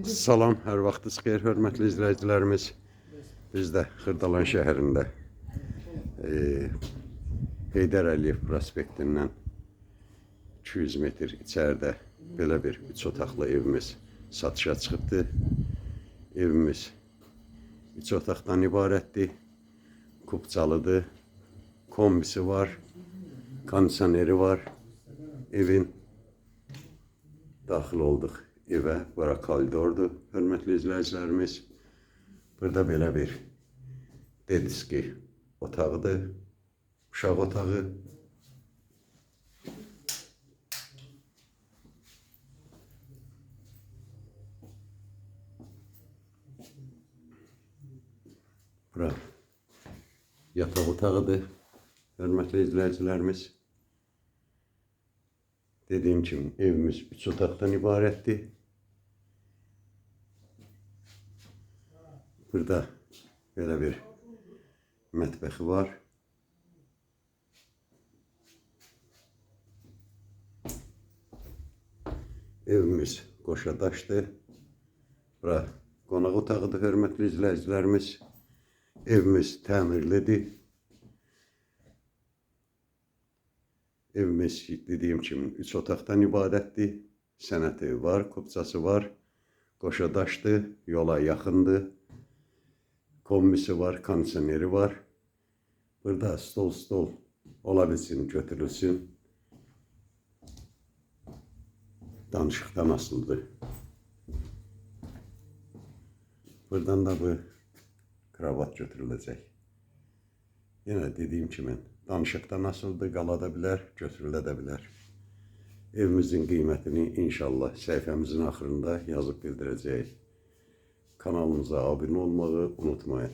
Salam, hər vaxtınız xeyir, hörmətli izləyicilərimiz. Biz də Xırdalan şəhərində Heydər Əliyev prospektindən 200 metr içəridə belə bir 3 otaqlı evimiz satışa çıxıbdır. Evimiz 3 otaqdan ibarətdir, kubcalıdır, kombisi var, kondisioneri var. Evin daxil olduq evə, bura koridordur, hörmətli izləyicilərimiz. Burada belə bir dediski otağıdır, uşaq otağı. Bura yataq otağıdır, hörmətli izləyicilərimiz. Dediyim kimi evimiz 3 otaqdan ibarətdir. Burada belə bir mətbəxi var. Evimiz qoşadaşdır. Bura qonaq otağıdır, hörmətli izləyicilərimiz. Evimiz təmirlidir. Evimiz dediyim kimi 3 otaqdan ibarətdir. Sənəti var, kubcası var. Qoşadaşdır, yola yaxındır. Kombisi var, kondisioneri var. Burada stol ola bilsin, götürülsün. Danışıqdan asılıdır. Buradan da bu kravat götürüləcək. Yenə dediyim kimi danışıqdan asılıdır, qala da bilər, götürülə də bilər. Evimizin qiymətini inşallah səhifəmizin axırında yazıb bildirəcəyik. Kanalımıza abunə olmağı unutmayın.